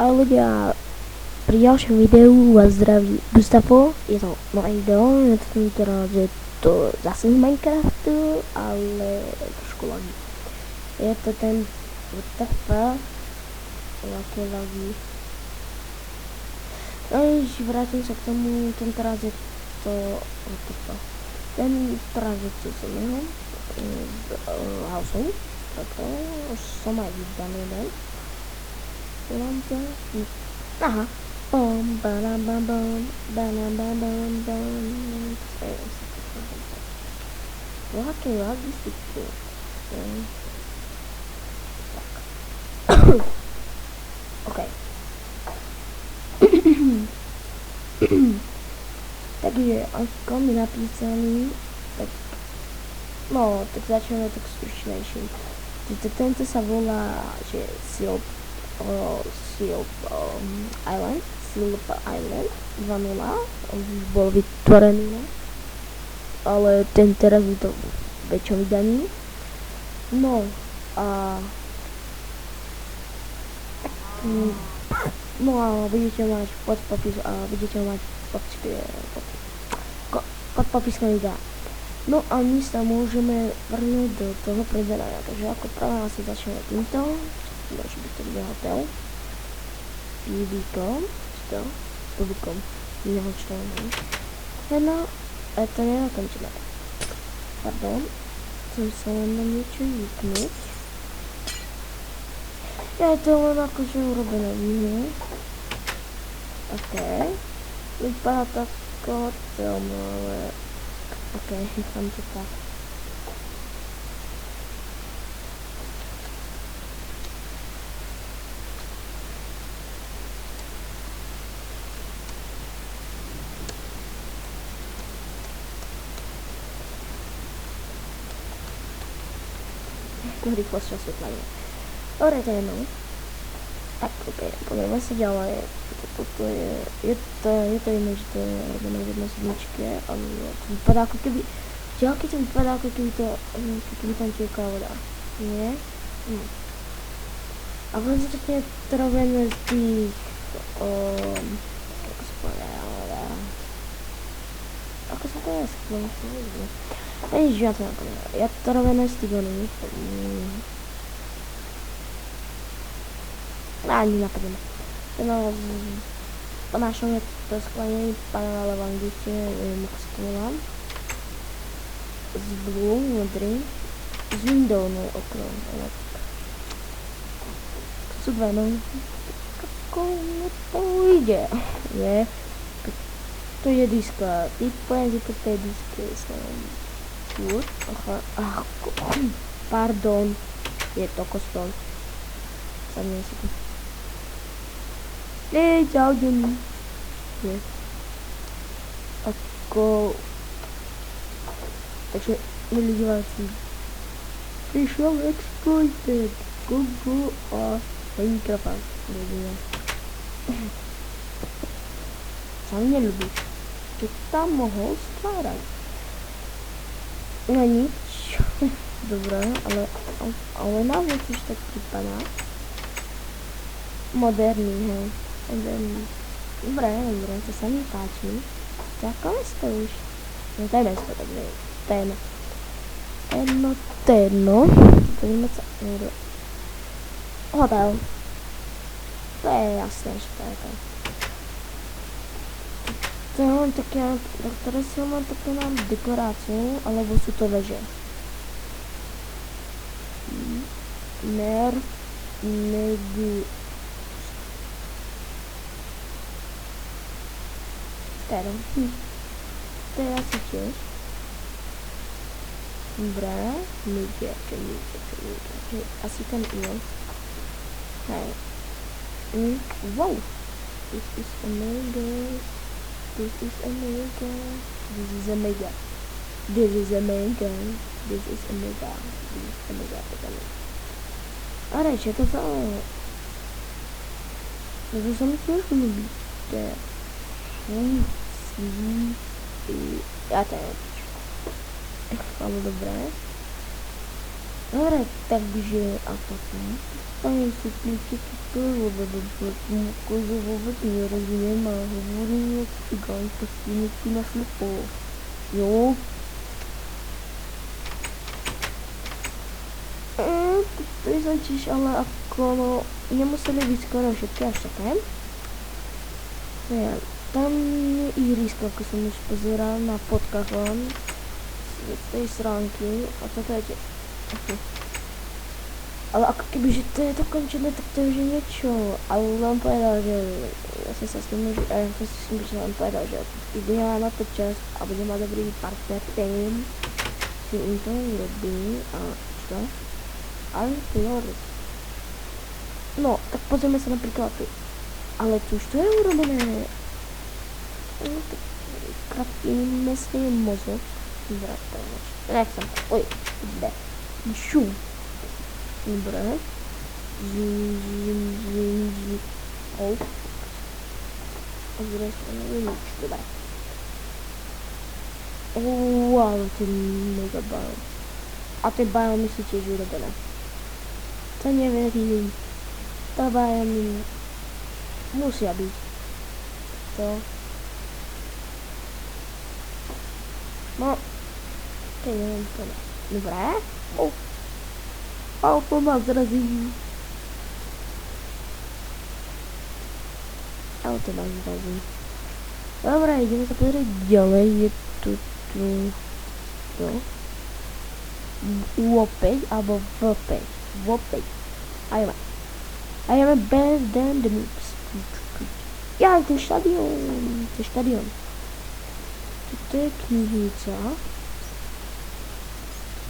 A ľudia, pri ďalšom videu vás zdraví Gustavo, je to nové video, je to tentokrát, že to zase z Minecraftu, ale trošku lagí. Je to ten WTF, jaké lagí. No již vrátím se k tomu, tentokrát je to WTF. Tentokrát je to z mého, z Houseu, toto už som aj vydaný jeden. Aha. Bom, bam, bam, bam, bam, bam, bam, bam. Jaké lagi si tu? Tak. OK. Takže ako mi napísaný, tak no, tak začneme tak stručnejším. Tento sa volá, že Silp Island 2.0 bol vytvorený, ale ten teraz je to v väčšom vydaní. No a budete mať pod popiskom videa. No a my sa môžeme vrnúť do toho prezerania, takže ako prvé asi začneme týmto. Môže byť to bude hotel. PVkom. Nehočtovné. No, to nie na tom čím. Pardon. Chcem sa len na niečo vypnúť. Ja je to len akože urobené. OK. Vypadá to ako hotel, ale OK, nechám to tak. Rýchlosť osvetlenia. Dobre, to je no. Tak, ok, poďme sa ďalej. Toto je to jedno, že to je robené v jednej sedmičke, ale to vypadá ako keby, ďalky to vypadá ako keby tam tiekla voda. Nie? A vlastne to je to robené z tých, ako sa to je skloň? Není žiadne ako ne. Ja to robené z tých oných. Ani napadne. No, po našom je to sklenění panela v angličtině, nevím, jak se to volá. Z blue, modrý. Z window, no, okno. To jsou dvě, no. Kako mi to jde? Je. To je diska. Ty pojem, že to je diska. Pardon, je to kostol. Sadne si tu. Čau, Johnny. Je. Ako... Takže, milí diváci. Prišiel Exploited. Google a Minecraft. Sa mi nelúbíš. Čo tam mohol stvárať? No nič. Dobre, ale nám tiež tak prípadá. Moderný, hej. Moderný. Dobre, to sa mi páči. To ako mesto už? No to je mesto, tak neviem. Terno. To je moc... Hotel. To je jasné, že to je to. To je len také, ktoré si len také nám dekoráciu, alebo sú to veže. Negu. Teda. To je asi tiež. Dobré. Nege. Asi ten ion. Hej. Wow. This is amazing. This is America. This is America. This is America. This is America. This is America. Alright, check us out. This is something to be there. Ja to je. Ale dobré. Dobre, takže a toto. Tady se klíky kypilo, kože vůbec nerozumím a hovorím jak cigán, postínky na slepo. Jo. To je začíš, ale ako no, nemuseli byť skoro všetky až také. Tam je ihrisko, ako som už pozeral na fotkách von z tej stránky a toto je tiež. Ale ako keby, že to je dokončené, tak to už je niečo. Ale on povedal, že ja som sa s tým už, on povedal, že keď bude mať na to čas a bude mať dobrý partner tým, si im to urobí a čo? Ale Lord. No, tak pozrieme sa napríklad tu. Ale tu už to je urobené. No, tak krátime si mozog. Jak som, oj, kde? Šu. Dobre. Hop. A z druhej strany je nič, dobre. Wow, to je mega biom. A tie biomy sú tiež urobené. To neverím. To biomy musia byť. To. No. To neviem to. Dobre. Auto ma zrazí. Auto ma zrazí. Dobre, ideme sa pozrieť ďalej. Je tu. U5 alebo V5. V5. A jeme Bears than the Moves. Ja, ten štadión. Toto je knižnica.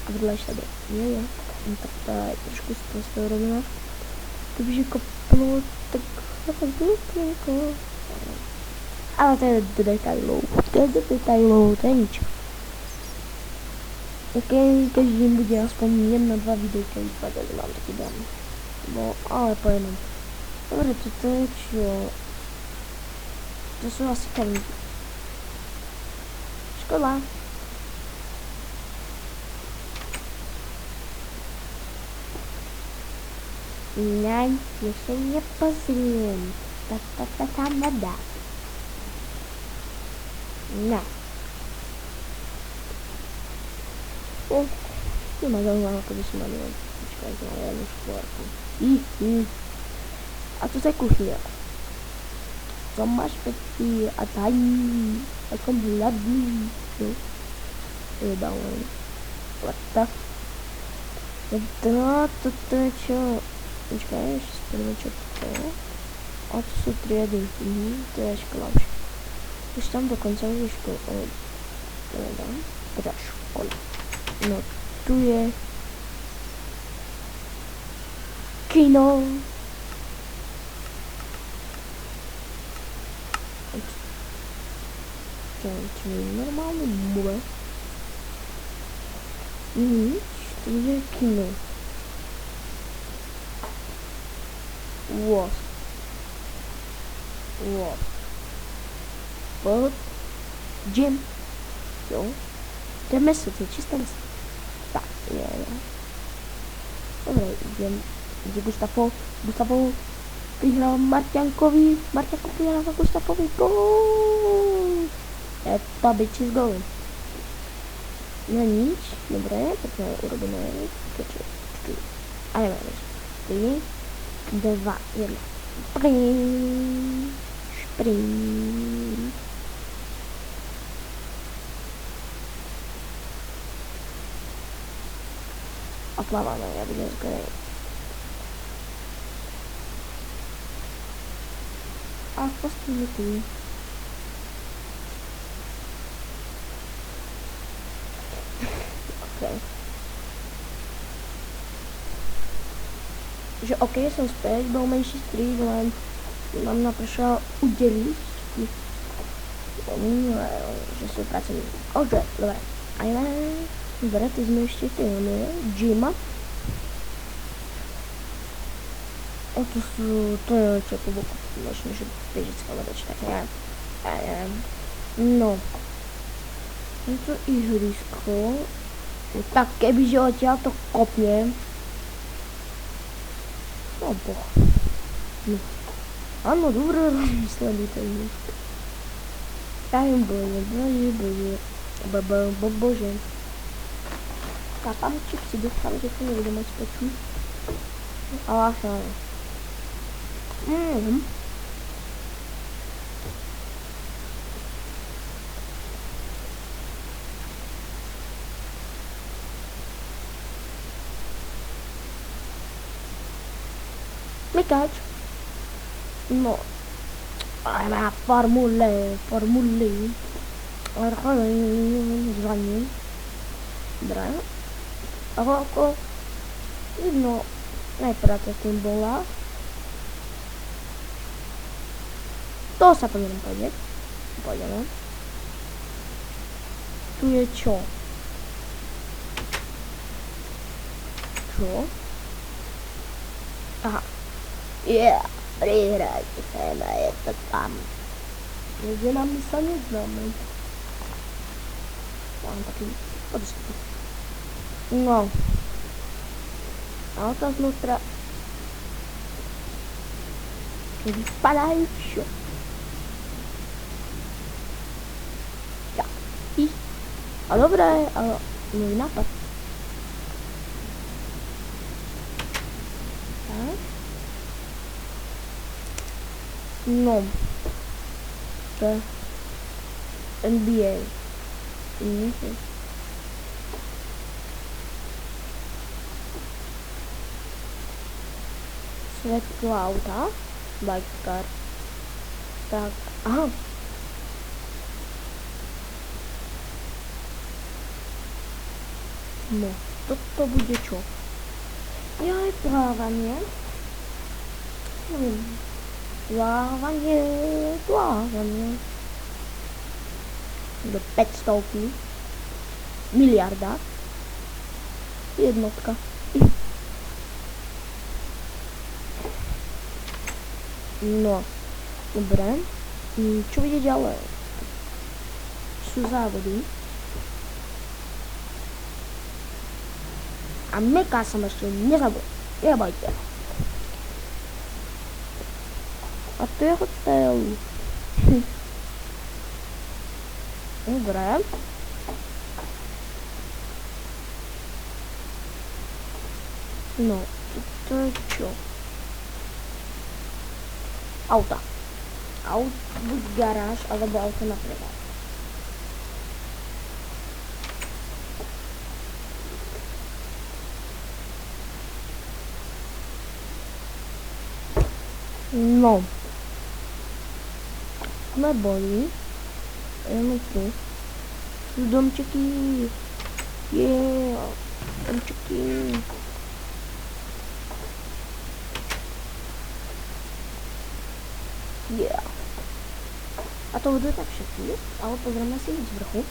A vedľa je štadión. Jo. No, tak tá je trošku sprostá urobená. Kebyže koplo, tak peknenko. Ale to je do detailov. To je nič. Každý bude aspoň 1-2 videjka vypadať, že mám taký dám. No, ale po jednom. Dobre, toto je čo? To sú asi kamíky. Škoda. Nein, ještě nepozriem. Tam nedá. Ne. To ma zaujímavé, ako by som mali len. Počkajte na jednu škôrku. A tu je kuchyňa. Co máš pekný a tají. Ako hladný. Je down. What the? Toto je čo? Počkaj, ešte spravíme čo to. A tu sú triedy. To je škola už. Už tam dokonca už je škola. Teda škola. No, tu je kino. Čo je normálne bude? Tu je kino. What? Gym. Jo. To je meso, to je čisté meso. Tak, je. Dobre, idem. Ide Gustavo prihral Marťankovi. Marťanko prihráva Gustavovi. Gól! Eta bitch is going. No nič, dobre, tak je urobené. Počkej. A neviem, 3, 2, 1. Šprint. A pláváme, ja budem zgorej. A postavíme tu. Že OK, som späť, bol menší strík, len mám napršal udeliť. Že sú pracovníci. OK, dobre. Ajme. Dobre, ty sme ešte tie Gyma. O, to je čo po boku. Možno, že bežická voda, či tak neviem. No. Je to ihrisko. Tak kebyže odtiaľ to kopnem. No boh. No. Áno, dobre rozmyslený ten muž. Aj bože. Kapamčík si dostal, že to nebude moc počuť. Ale až áno. Mykač. No. Ale má formuly. Zvaním. Dobré. Ako jedno najpracę z tym bola. To sa powinienem powiedzieć. Powiemy. Tu je čo? Čo? Aha. Yeah, prihrajte sa na je to tam. Že nám sa neznáme. Mám taký podstupy. No. A to znútra vypadajú čo? A dobré, ale môj nápad. Tak. No. To je NBA. Svetlo auta. Bike car. Tak, aha. No, toto bude čo? Jaj, plávanie. Neviem. Plávanie. Do 500. Miliarda. Jednotka. No, dobre. Čo bude ďalej? Sú závody. A meka som ešte nezabudol. Nebojte. A tu je hotel. Dobre. No, to je čo? Auta. Buď garáž, alebo auto na predaj. No. Sme boli. Ideme tu. Sú domčeky. Domčeky. Yeah. A to budú tak všetky. Ale pozrieme si z vrchu.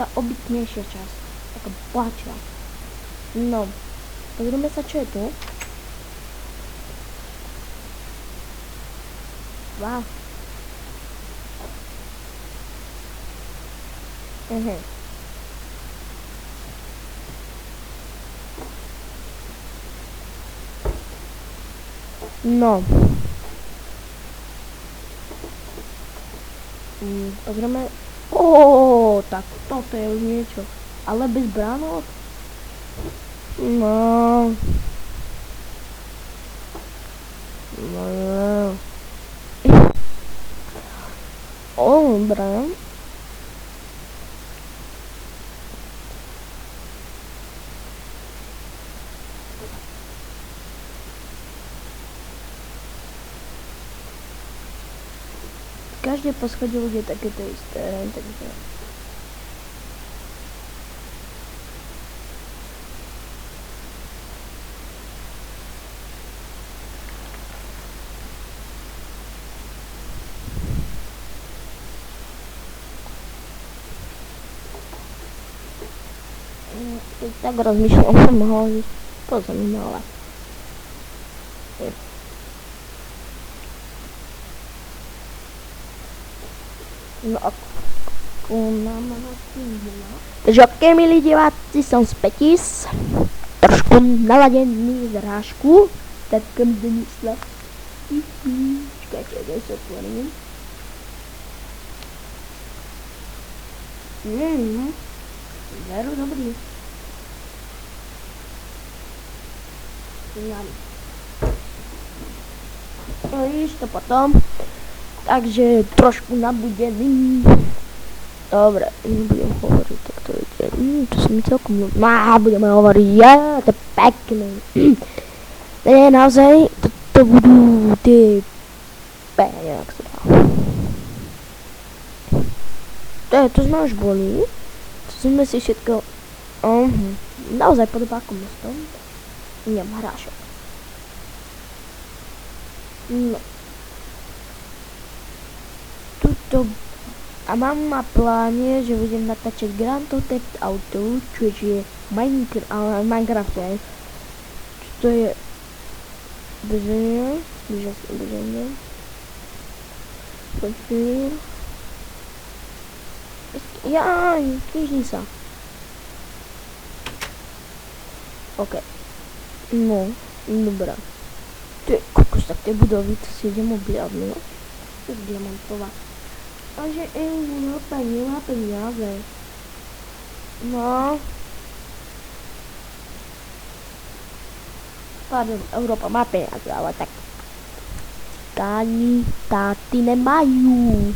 Tá obytnejšia časť. Taká bohatšia. No. Pozrieme sa, čo je tu. Wow. No. Pozrieme. Tak toto je už niečo. Ale bez bránok? No. Dobre. Každé poschodie bude takéto isté, takže... Tak rozmýšľam, že mohla ísť po zemi, ale... No a Takže ok, milí diváci, som spätis. Trošku naladený z hrášku. Tak budem myslet. Čekajte, kde sa otvorím. Veru dobrý. Víš to potom. Takže trošku nabudený. Dobre, nebudem hovoriť, tak to je, to sa mi celkom ľúbi. Budeme hovoriť, to je pekné. Nie, naozaj, to budú tie, neviem, jak sa dá. To sme už boli, to sme si všetko, naozaj podobá ako mesto. Neviem, hrášok. No. Tuto. A mám na pláne, že budem natáčať Grand Theft Auto, čo je Minecraft, to je beženie, počujem, knižnica, ok, no, dobrá, to je kokos, tak tie budovy, to si idem objavť, no, to je diamantová. Takže EU nemá peniaze. No. Pardon, Európa má peniaze, ale tak ani táty nemajú.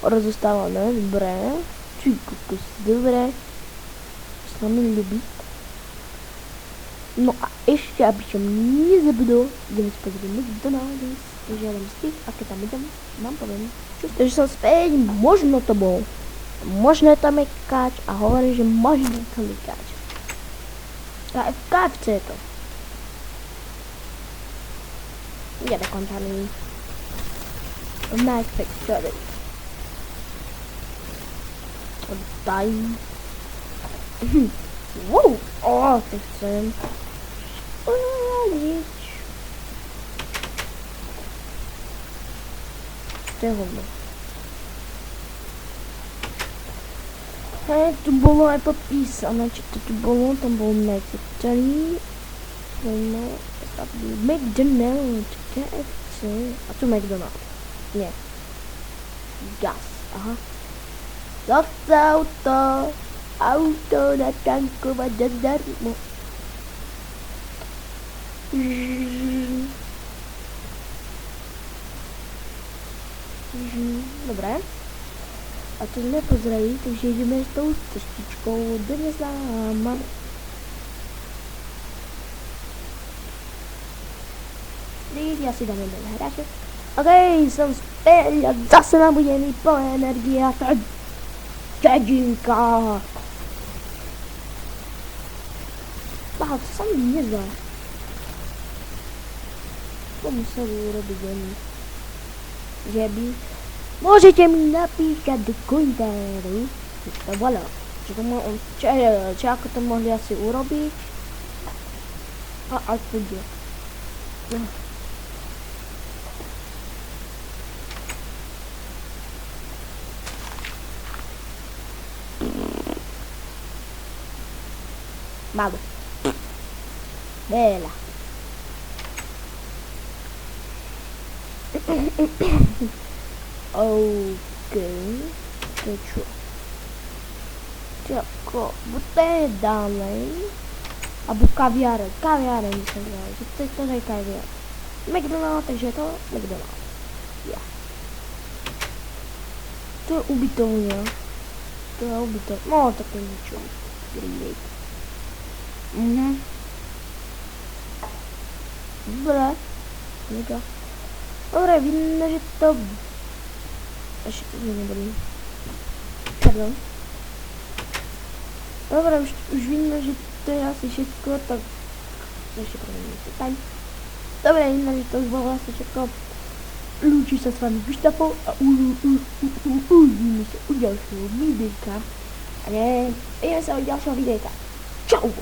Rozostávané, dobré. Či kokos, dobré. S nami ľubí. No a ešte, aby som nezabudol, ideme si pozrieť McDonald's. Žiadam z tých, a keď tam idem, vám poviem. Takže som späť, možno to bol. Možno je to mekáč a hovorím, že možno je to mekáč. KFC je to. Je dokončaný. Nice picture. Oddaj. Wow, to chcem. To je hovno. Hej, tu bolo aj popísané, či to tu bolo, tam bol McDonald's, McDonald's, KFC, a tu McDonald's, nie, gas, aha, zase auto natankovať zadarmo. Dobre. A to sme pozreli, takže ideme s tou cestičkou do neznáma. Ja si dám jeden hráček. OK, som späť a zase nám bude mi plná energia. Čadinka. Aha, to sa mi nezdá. To museli urobiť oni. Že by môžete mi napísať do komentáru, to bolo, čo ako to mohli asi urobiť a ako je. Malo. Veľa. OK, to je čo? Čako, buďte ďalej. Abo kaviareň sa zdá, že to je kaviareň. McDonald's, takže to McDonald's. Ja. To je ubytovňa. No, také niečo. Dobre. Dobre, vidíme, že to... Ešte to neboli. Pardon. Dobre, už vidíme, že to je asi všetko, tak... Ešte prvne tam. Dobre, vidíme, že to už bolo vlastne všetko. Lúči sa s vami Gustav a uvidíme sa u ďalšieho videjka. A ne, vidíme sa u ďalšieho videjka. Čau!